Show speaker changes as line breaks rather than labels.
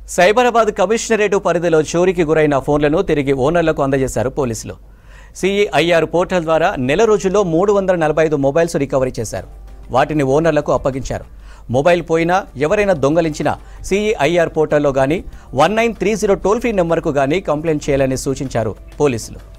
Cyberabad commissionerate పరిధిలో చోరీకి గురైన ఫోన్లను తిరిగి ఓనర్లకు అందజేశారు పోలీసులు. సిఐఆర్ పోర్టల్ ద్వారా నెల రోజుల్లో 345 మొబైల్స్ రికవరీ చేశారు. వాటిని ఓనర్లకు అప్పగించారు. మొబైల్ పోయినా ఎవరైనా దొంగలించినా సిఐఆర్ పోర్టల్లో గానీ 1930 టోల్ ఫ్రీ నెంబర్కు గానీ కంప్లైంట్ చేయాలని సూచించారు పోలీసులు.